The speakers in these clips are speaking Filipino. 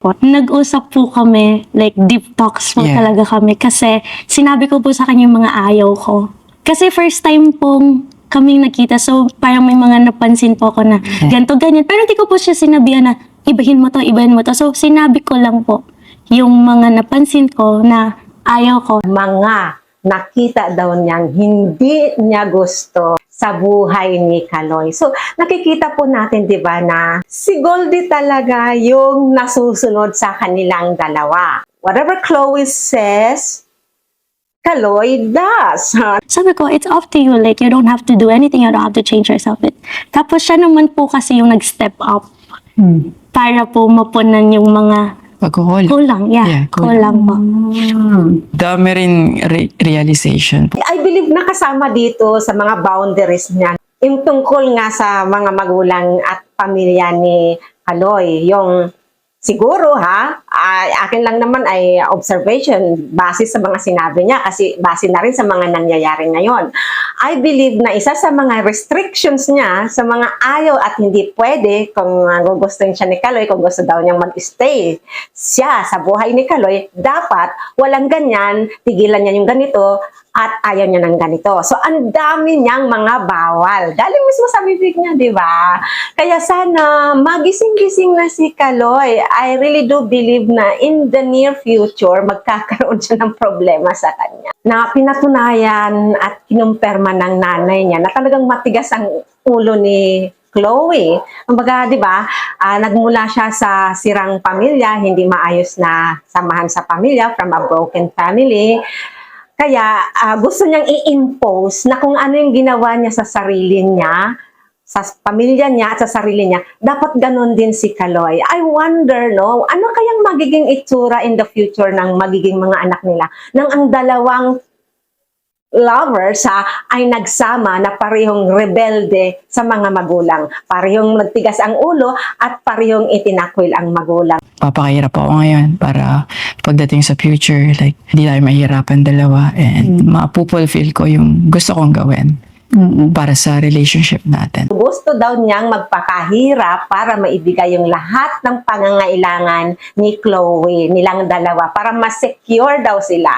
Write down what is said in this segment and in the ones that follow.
po. Nag-usap po kami, like deep talks po talaga kami. Kasi sinabi ko po sa kanya yung mga ayaw ko. Kasi first time pong kaming nakita, so parang may mga napansin po ako na ganito, ganyan. Pero hindi ko po siya sinabihan na ibahin mo to, ibahin mo to. So sinabi ko lang po yung mga napansin ko na ayaw ko. Mga nakita daw niyang hindi niya gusto sa buhay ni Kaloy. So, nakikita po natin, di ba, na si Goldie talaga yung nasusunod sa kanilang dalawa. Whatever Chloe says, Kaloy does. Sabi ko, it's up to you. Like, you don't have to do anything. You don't have to change yourself. Tapos siya naman po kasi yung nag-step up para po mapunan yung mga kulang. Kulang po. Dami rin realization. I believe nakasama dito sa mga boundaries niya. Yung tungkol nga sa mga magulang at pamilya ni Kaloy. Yung siguro akin lang naman ay observation base sa mga sinabi niya kasi base na rin sa mga nangyayari ngayon. I believe na isa sa mga restrictions niya, sa mga ayaw at hindi pwede kung gugustuhin siya ni Kaloy, kung gusto daw niyang mag-stay siya sa buhay ni Kaloy, dapat walang ganyan, tigilan niya yung ganito at ayaw niya ng ganito. So, ang dami niyang mga bawal. Galing mismo sa bibig niya, di ba? Kaya sana magising-gising na si Kaloy. I really do believe na in the near future, magkakaroon siya ng problema sa kanya. Na pinatunayan at kinumpirma ng nanay niya na talagang matigas ang ulo ni Chloe. Kumbaga, di ba, nagmula siya sa sirang pamilya, hindi maayos na samahan sa pamilya, from a broken family. Kaya gusto niyang i-impose na kung ano yung ginawa niya sa sarili niya, sa pamilya niya at sa sarili niya, dapat ganun din si Kaloy. I wonder, no, ano kayang magiging itsura in the future ng magiging mga anak nila nang ang dalawang lovers ay nagsama na parehong rebelde sa mga magulang. Parehong nagtigas ang ulo at parehong itinakwil ang magulang. Papakahirap ako ngayon para pagdating sa future, like, hindi tayo mahirapan dalawa and mapupulfill ko yung gusto kong gawin para sa relationship natin. Gusto daw niyang magpakahirap para maibigay yung lahat ng pangangailangan ni Chloe, nilang dalawa, para ma-secure daw sila.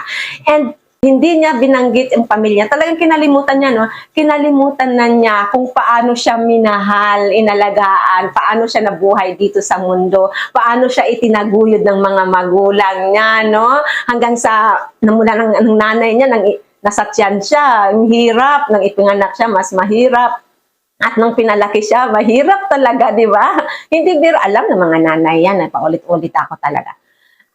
And hindi niya binanggit ang pamilya. Talagang kinalimutan niya, no? Kinalimutan na niya kung paano siya minahal, inalagaan, paano siya nabuhay dito sa mundo, paano siya itinaguyod ng mga magulang niya, no? Hanggang sa namula ng nanay niya, nasa tiyan siya, ang hirap, nang ipinganak siya, mas mahirap. At nung pinalaki siya, mahirap talaga, di ba? Hindi biro, alam ng mga nanay yan, paulit-ulit ako talaga.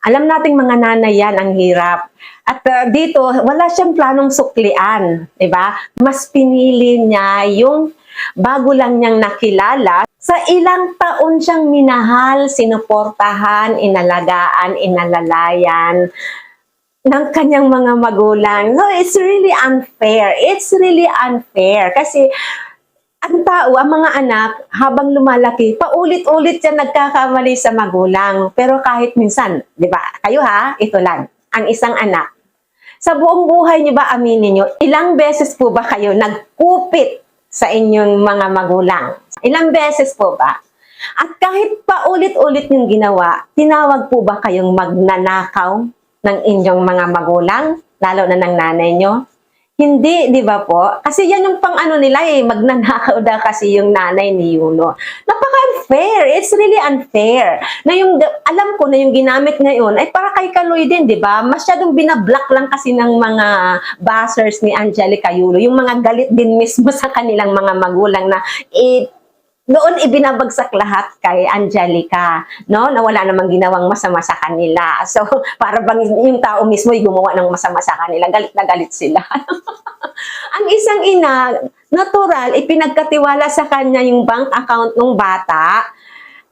Alam nating mga nanay yan, ang hirap. At dito, wala siyang planong suklian, di ba? Mas pinili niya yung bago lang niyang nakilala. Sa ilang taon siyang minahal, sinuportahan, inalagaan, inalalayan ng kanyang mga magulang. So, it's really unfair. It's really unfair. Kasi ang tao, ang mga anak, habang lumalaki, paulit-ulit yan nagkakamali sa magulang. Pero kahit minsan, di ba, kayo ito lang, ang isang anak. Sa buong buhay niyo ba, aminin niyo, ilang beses po ba kayo nagkupit sa inyong mga magulang? Ilang beses po ba? At kahit paulit-ulit yung ginawa, tinawag po ba kayong magnanakaw ng inyong mga magulang, lalo na ng nanay niyo? Hindi, di ba po? Kasi yan yung pang-ano nila magnanakaw daw kasi yung nanay ni Yuno. Napaka-unfair. It's really unfair. Na yung, alam ko na yung ginamit ngayon ay para kay Kaloy din, di ba? Masyadong binablock lang kasi ng mga bashers ni Angelica Yulo. Yung mga galit din mismo sa kanilang mga magulang na doon ibinabagsak lahat kay Angelica, no? Na wala namang ginawang masama sa kanila. So, para bang yung tao mismo ay gumawa ng masama sa kanila, galit na galit sila. Ang isang ina, natural, ipinagkatiwala sa kanya yung bank account ng bata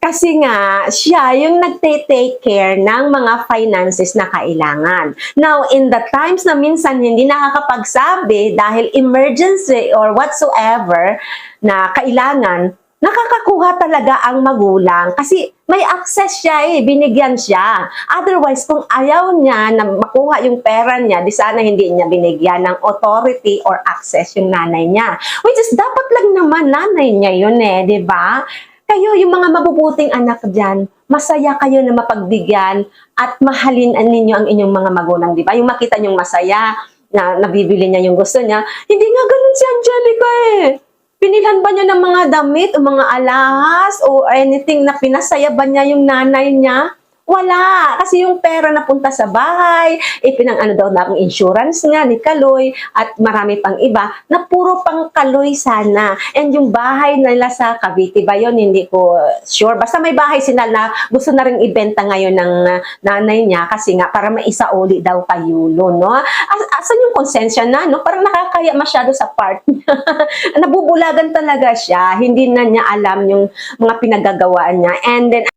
kasi nga, siya yung nagte-take care ng mga finances na kailangan. Now, in the times na minsan hindi nakakapagsabi dahil emergency or whatsoever na kailangan, nakakakuha talaga ang magulang kasi may access siya binigyan siya. Otherwise, kung ayaw niya na makuha yung pera niya, di sana hindi niya binigyan ng authority or access yung nanay niya. Which is, dapat lang naman nanay niya yun di ba? Kayo, yung mga mabubuting anak dyan, masaya kayo na mapagbigyan at mahalin ninyo ang inyong mga magulang, di ba? Yung makita nyong masaya, na nabibili niya yung gusto niya. Hindi nga ganun si Angelica eh. Pinilhan ba niya ng mga damit o mga alahas o anything na pinasaya ba niya yung nanay niya? Wala. Kasi yung pera na punta sa bahay, pinang-ano daw na ang insurance nga ni Kaloy at marami pang iba na puro pang Kaloy sana. And yung bahay nila sa Cavite ba yun? Hindi ko sure. Basta may bahay sila na gusto na rin ibenta ngayon ng nanay niya kasi nga para maisauli daw kay Yulo, no? Asan yung konsensya na, no? Parang nakakaya masyado sa part niya. Nabubulagan talaga siya. Hindi na niya alam yung mga pinagagawaan niya. And then,